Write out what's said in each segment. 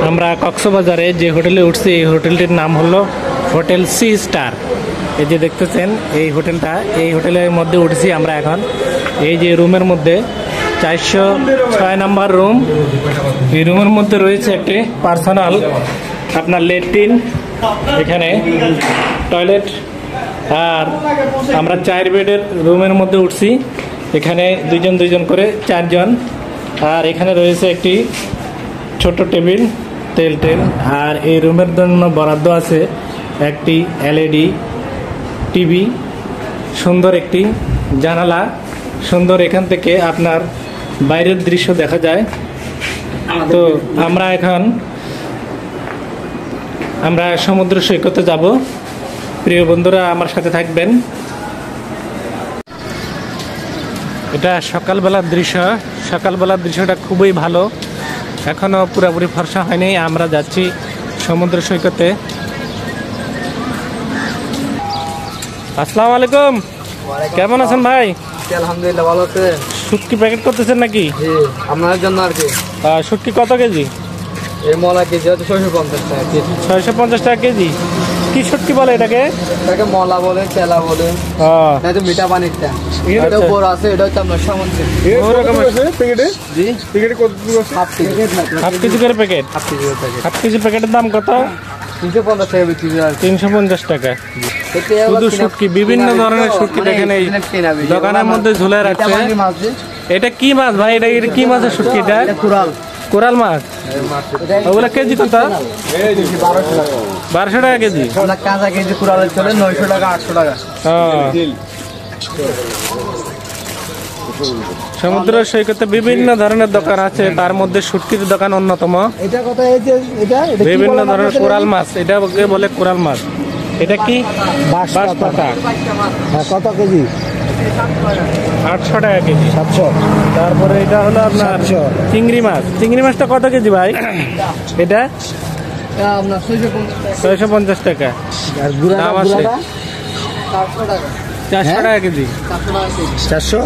আমরা কক্সবাজারে যে হোটেলে উঠছি এই হোটেলটির নাম হলো হোটেল সি স্টার। এই যে দেখতেছেন এই হোটেলটা, এই হোটেলের মধ্যে উঠেছি আমরা এখন। এই যে রুমের মধ্যে 406 নম্বর রুম। এই রুমের মধ্যে রয়েছে একটি পার্সোনাল আপনার ল্যাট্রিন, এখানে টয়লেট, আর আমরা 4 বেডের রুমের মধ্যে উঠছি। এখানে দুইজন করে 4 জন। আর এখানে রয়েছে একটি ছোট টেবিল, তেল, আর এই রুমের জন্য বরাদ্দ আছে একটি LED টিভি, সুন্দর একটি জানালা, সুন্দর এখান থেকে আপনার বাইরের দৃশ্য দেখা যায়। তো আমরা সমুদ্র সৈকতে যাব। প্রিয় বন্ধুরা আমার সাথে থাকবেন। এটা সকালবেলার দৃশ্য। সকালবেলার দৃশ্যটা খুবই ভালো, এখনো পুরোপুরি ফর্সা হয়নি। আমরা যাচ্ছি সমুদ্র সৈকতে। আসসালামু আলাইকুম, কেমন আছেন ভাই? আলহামদুলিল্লাহ, ভালো আছে। শুটকি প্যাকেট করতেছেন নাকি? আপনার জন্য আর কি। শুটকি কত কেজি? এই মলা কেজি হচ্ছে 650 টাকা কেজি। 650 টাকা কেজি। কি শুটকি বলে এটাকে? এটাকে মলা বলে, চেলা বলে। এটা মিঠা পানিরটা। এটা বড় আছে, এটা হচ্ছে আপনার সামুদ্রিক। প্যাকেটে জি প্যাকেটে কত আছে? হাফ কেজি করে প্যাকেট। হাফ কেজি প্যাকেটের দাম কত? 350 টাকা বিক্রি হয়। 350 টাকা। শুধু শুটকি, বিভিন্ন ধরনের শুটকি দেখেন এই দোকানের মধ্যে ঝুলে রাখছে। এটা কি মাছ ভাই? এটা কি মাছের শুটকি? এটা কোরাল মাছ। ওগুলা কেজি কত? 1200 টাকা কেজি। কাঁচা কেজি কোরালের চলে 900 টাকা, 800 টাকা। সমুদ্র সৈকতে বিভিন্ন ধরনের দোকান আছে, তার মধ্যে শুটকির দোকান অন্যতম। বিভিন্ন ধরনের কোরাল মাছ, এটা বলে কোরাল মাছ। এটা কি? বাঁশপাতা। কত কেজি? 800 টাকা কেজি। 700। তারপরে এটা হলো আপনার চিংড়ি মাছ। চিংড়ি মাছটা কত কেজি ভাই? এটা 650 টাকা। দাম আছে 400 টাকা কেজি। 400।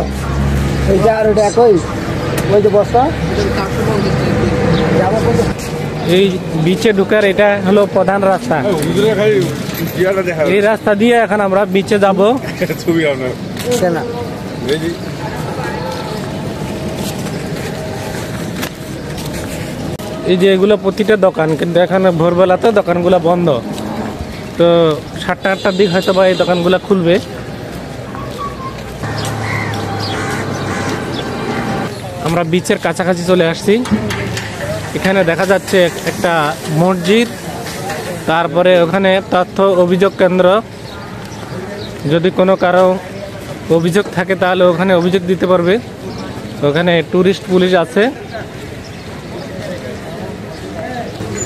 এইটা আর ওটা একই, ওই যে বস্তা। এই বিচে ঢুকার এটা হলো প্রধান রাস্তা। এই রাস্তা দিয়ে এখন আমরা বিচে যাব। এই যে এগুলো প্রতিটা দোকান, কিন্তু এখানে ভোরবেলাতে দোকানগুলো বন্ধ। তো 7টা-8টার দিক হয়তো বা এই দোকানগুলো খুলবে। আমরা বিচের কাছাকাছি চলে আসছি। এখানে দেখা যাচ্ছে একটা মসজিদ, তারপরে ওখানে তথ্য অভিযোগ কেন্দ্র। যদি কোনো কারো অভিযোগ থাকে তাহলে ওখানে অভিযোগ দিতে পারবে। ওখানে টুরিস্ট পুলিশ আছে।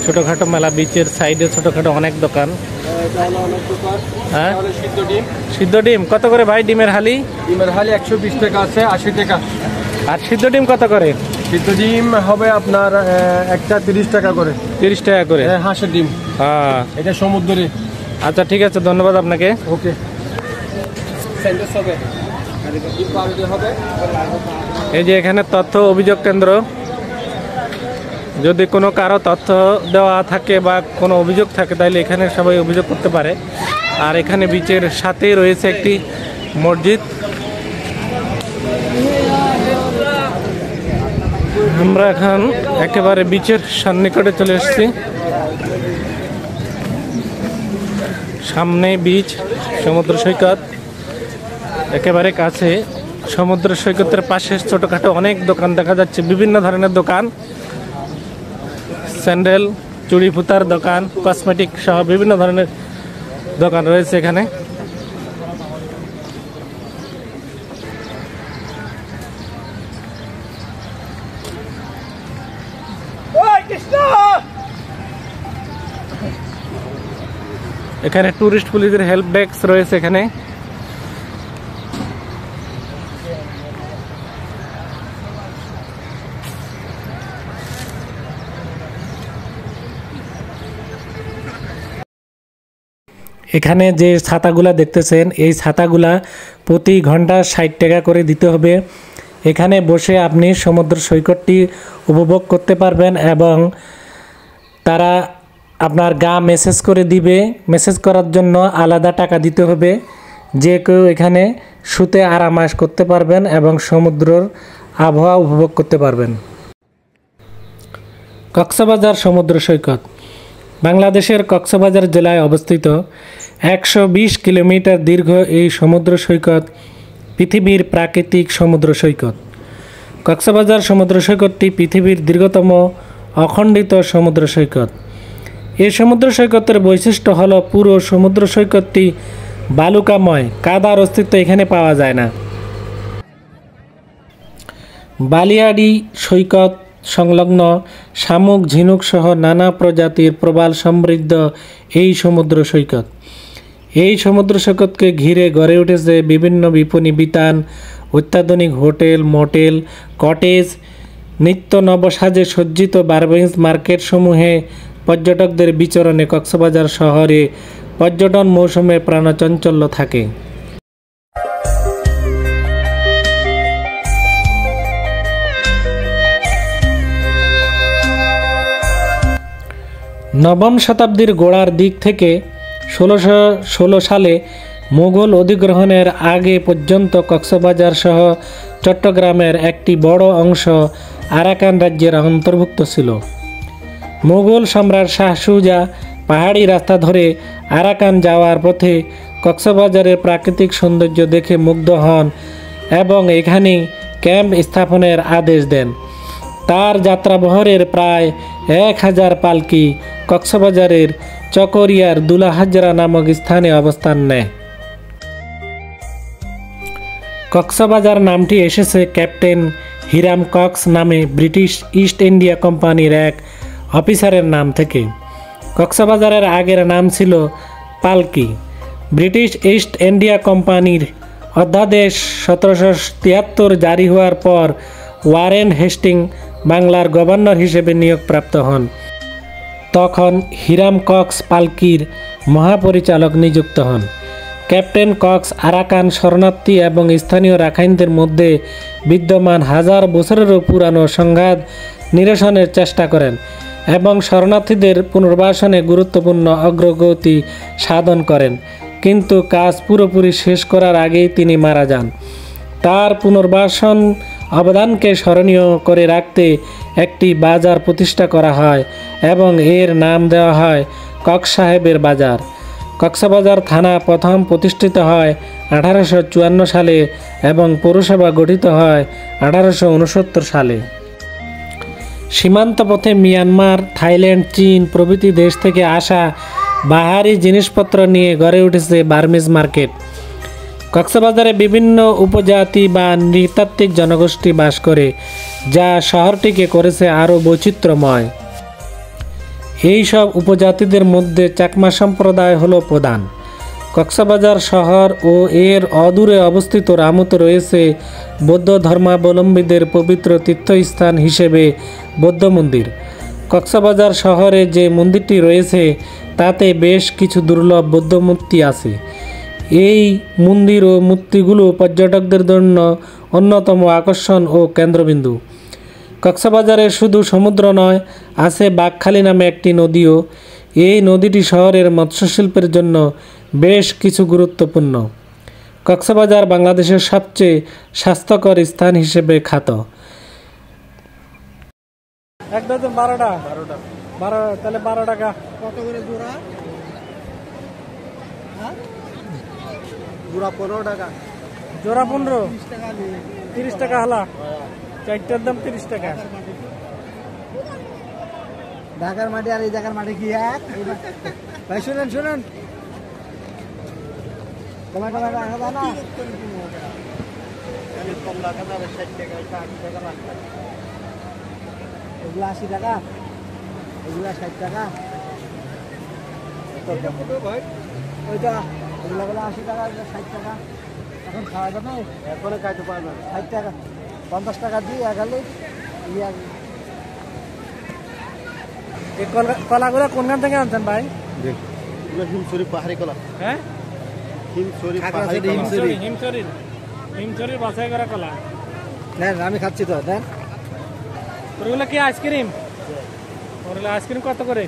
ছোটখাটো মেলা, বিচের সাইডে ছোটখাটো অনেক দোকান। হ্যাঁ, সিদ্ধ ডিম কত করে ভাই? ডিমের হালি? ডিমের হালি 120 টাকা আছে, 80 টাকা। আর সিদ্ধ ডিম কত করে? সিদ্ধ ডিম হবে আপনার একটা 30 টাকা করে। 30 টাকা করে। হাঁসের ডিম। হ্যাঁ, এটা সমুদ্রে। আচ্ছা ঠিক আছে, ধন্যবাদ আপনাকে। ওকে। এই যে এখানে তথ্য অভিযোগ কেন্দ্র। যদি কোনো কারো তথ্য দেওয়া থাকে বা কোনো অভিযোগ থাকে তাহলে এখানে সবাই অভিযোগ করতে পারে। আর এখানে বিচের সাথেই রয়েছে একটি মসজিদ। আমরা এখন একেবারে বিচের সন্নিকটে চলে এসেছি। সামনে বিচ, সমুদ্র সৈকত একেবারে কাছে। সমুদ্র সৈকতের পাশে ছোটখাটো অনেক দোকান দেখা যাচ্ছে, বিভিন্ন ধরনের দোকান। স্যান্ডেল, চুড়ি ফুতার দোকান, কসমেটিক সহ বিভিন্ন ধরনের দোকান রয়েছে এখানে। এখানে টুরিস্ট পুলিশের হেল্প ডেস্ক রয়েছে এখানে। এখানে যে ছাতাগুলা দেখতেছেন এই ছাতাগুলা প্রতি ঘন্টা 60 টাকা করে দিতে হবে। এখানে বসে আপনি সমুদ্র সৈকতটি উপভোগ করতে পারবেন এবং তারা আপনার গা মেসেজ করে দিবে। মেসেজ করার জন্য আলাদা টাকা দিতে হবে। যে কেউ এখানে শুতে আরামায়েশ করতে পারবেন এবং সমুদ্রের আবহাওয়া উপভোগ করতে পারবেন। কক্সবাজার সমুদ্র সৈকত বাংলাদেশের কক্সবাজার জেলায় অবস্থিত 120 কিলোমিটার দীর্ঘ এই সমুদ্র সৈকত পৃথিবীর প্রাকৃতিক সমুদ্র সৈকত। কক্সবাজার সমুদ্র সৈকতটি পৃথিবীর দীর্ঘতম অখণ্ডিত সমুদ্র সৈকত। এই সমুদ্র সৈকতের বৈশিষ্ট্য হল পুরো সমুদ্র সৈকতটি বালুকাময়, কাদার অস্তিত্ব এখানে পাওয়া যায় না। বালিয়াড়ি সৈকত সংলগ্ন শামুক, ঝিনুক সহ নানা প্রজাতির প্রবাল সমৃদ্ধ এই সমুদ্র সৈকত। এই সমুদ্র সৈকতকে ঘিরে গড়ে উঠেছে বিভিন্ন বিপণী বিতান, অত্যাধুনিক হোটেল, মোটেল, কটেজ, নিত্য নবসাজে সজ্জিত বারবেঞ্চ মার্কেট সমূহে পর্যটকদের বিচরণে কক্সবাজার শহরে পর্যটন মৌসুমে প্রাণচাঞ্চল্য থাকে। নবম শতাব্দীর গোড়ার দিক থেকে 1616 সালে মুঘল অধিগ্রহণের আগে পর্যন্ত কক্সবাজার সহ চট্টগ্রামের একটি বড় অংশ আরাকান রাজ্যের অন্তর্ভুক্ত ছিল। মুঘল সম্রাট শাহ সুজা পাহাড়ি রাস্তা ধরে আরাকান যাওয়ার পথে কক্সবাজারের প্রাকৃতিক সৌন্দর্য দেখে মুগ্ধ হন এবং এখানেই ক্যাম্প স্থাপনের আদেশ দেন। তার যাত্রাবহরের প্রায় 1000 পালকি কক্সবাজারের চকরিয়ার দুলাহাজরা নামক স্থানে অবস্থান নেয়। কক্সবাজার নামটি এসেছে ক্যাপ্টেন হিরাম কক্স নামে ব্রিটিশ ইস্ট ইন্ডিয়া কোম্পানির এক অফিসারের নাম থেকে। কক্সবাজারের আগের নাম ছিল পালকি। ব্রিটিশ ইস্ট ইন্ডিয়া কোম্পানির অধ্যাদেশ 1773 জারি হওয়ার পর ওয়ারেন হেস্টিং বাংলার গভর্নর হিসেবে নিয়োগপ্রাপ্ত হন। তখন হিরাম কক্স পালকির মহাপরিচালক নিযুক্ত হন। ক্যাপ্টেন কক্স আরাকান শরণার্থী এবং স্থানীয় রাখাইনদের মধ্যে বিদ্যমান 1000 বছরেরও পুরানো সংঘাত নিরসনের চেষ্টা করেন এবং শরণার্থীদের পুনর্বাসনে গুরুত্বপূর্ণ অগ্রগতি সাধন করেন, কিন্তু কাজ পুরোপুরি শেষ করার আগেই তিনি মারা যান। তার পুনর্বাসন অবদানকে স্মরণীয় করে রাখতে একটি বাজার প্রতিষ্ঠা করা হয় এবং এর নাম দেওয়া হয় কক্স সাহেবের বাজার। কক্সবাজার থানা প্রথম প্রতিষ্ঠিত হয় 1854 সালে এবং পৌরসভা গঠিত হয় 1869 সালে। সীমান্ত পথে মিয়ানমার, থাইল্যান্ড, চীন প্রভৃতি দেশ থেকে আসা বাহারি জিনিসপত্র নিয়ে গড়ে উঠেছে বার্মিজ মার্কেট। কক্সবাজারে বিভিন্ন উপজাতি বা নৃতাত্ত্বিক জনগোষ্ঠী বাস করে, যা শহরটিকে করেছে আরও বৈচিত্র্যময়। এই সব উপজাতিদের মধ্যে চাকমা সম্প্রদায় হলো প্রধান। কক্সবাজার শহর ও এর অদূরে অবস্থিত রামুতে রয়েছে বৌদ্ধ ধর্মাবলম্বীদের পবিত্র তীর্থস্থান হিসেবে বৌদ্ধ মন্দির। কক্সবাজার শহরে যে মন্দিরটি রয়েছে তাতে বেশ কিছু দুর্লভ বৌদ্ধ মূর্তি আছে। এই মন্দির ও মূর্তিগুলো পর্যটকদের জন্য অন্যতম আকর্ষণ ও কেন্দ্রবিন্দু। কক্সবাজারে শুধু সমুদ্র নয়, আছে বাঘখালী নামে একটি নদীও। এই নদীটি শহরের মৎস্যশিল্পের জন্য বেশ কিছু গুরুত্বপূর্ণ। কক্সবাজার বাংলাদেশের সবচেয়ে স্বাস্থ্যকর স্থান হিসেবে খ্যাত। এক ডজন 12টা, তাহলে 12 টাকা। কত করে জোড়া? জোড়া 15 টাকা। জোড়া 15, 30 টাকা নিয়ে 30 টাকা হলা। চারটার দাম 30 টাকা। ঢাকার মাটি আর এই জায়গার মাটি কি এক? ভাই শুনেন শুনেন, তোমার টাকা রাখা যায় না? কম রাখা যাবে 60 টাকা, 80 টাকা রাখা। এগুলো 80 টাকা, এগুলো 60 টাকা। ওইটা এগুলো বলে 80 টাকা, 60 টাকা। এখন খাওয়া যাবে? এখনো খাইতে পারবে 60 টাকা, 50 টাকা দিয়ে এগালে। এই কলাগুলো কোনখান থেকে আনছেন ভাই? হিমছড়ি পাহাড়ি কলা। হ্যাঁ, হিমছড়ি হিমছড়ির বাছাই করা কলা। দেন, আমি খাচ্ছি তো। দেন, ওগুলো কি আইসক্রিম? হোটেলে আইসক্রিম কত করে?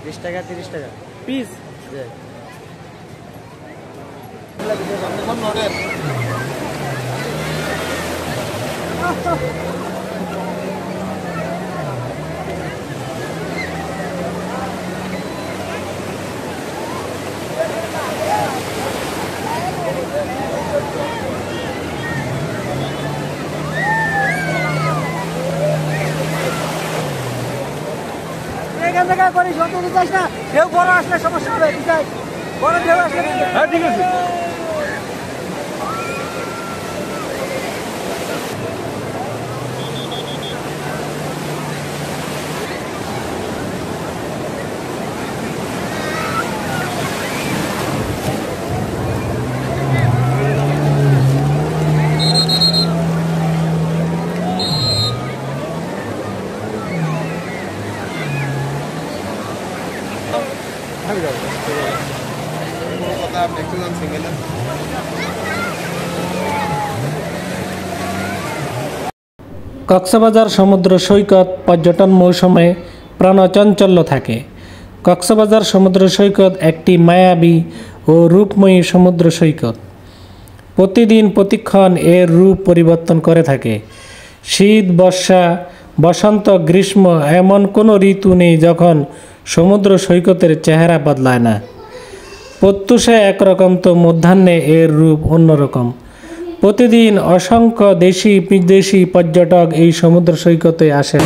20 টাকা 30 টাকা পিস। এখান থেকে করি যত দিতাস না, ঢেউ বড় আসলে সমস্যা হবে, দিতাই বড় ঢেউ আসলে। হ্যাঁ ঠিক আছে। কক্সবাজার সমুদ্র সৈকত পর্যটন মৌসুমে প্রাণচাঞ্চল্য থাকে। কক্সবাজার সমুদ্র সৈকত একটি মায়াবী ও রূপময়ী সমুদ্র সৈকত। প্রতিদিন প্রতিক্ষণ এর রূপ পরিবর্তন করে থাকে। শীত, বর্ষা, বসন্ত, গ্রীষ্ম এমন কোনো ঋতু নেই যখন সমুদ্র সৈকতের চেহারা বদলায় না। প্রত্যুষে একরকম তো মধ্যাহ্নে এর রূপ অন্যরকম। প্রতিদিন অসংখ্য দেশি বিদেশি পর্যটক এই সমুদ্র সৈকতে আসেন।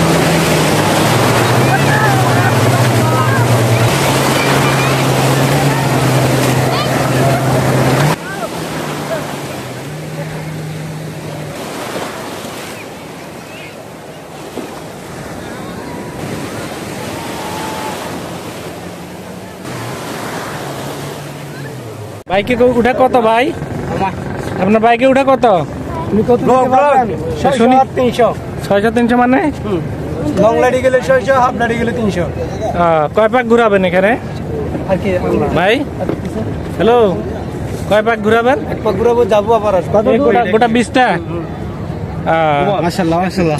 বাইকে উঠা কত ভাই? আপনার বাইকে উঠা কত? 600-300 মানে লং লাইডে গেলে 600, হাফ লাইডে গেলে 300। কয় পাক ঘুরাবেন এখানে ভাই? হ্যালো, কয় পাক ঘুরাবেন? এক পাক ঘুরাবো, যাবো আবার আসবো। গোটা 20টা। মাশাআল্লাহ মাশাআল্লাহ।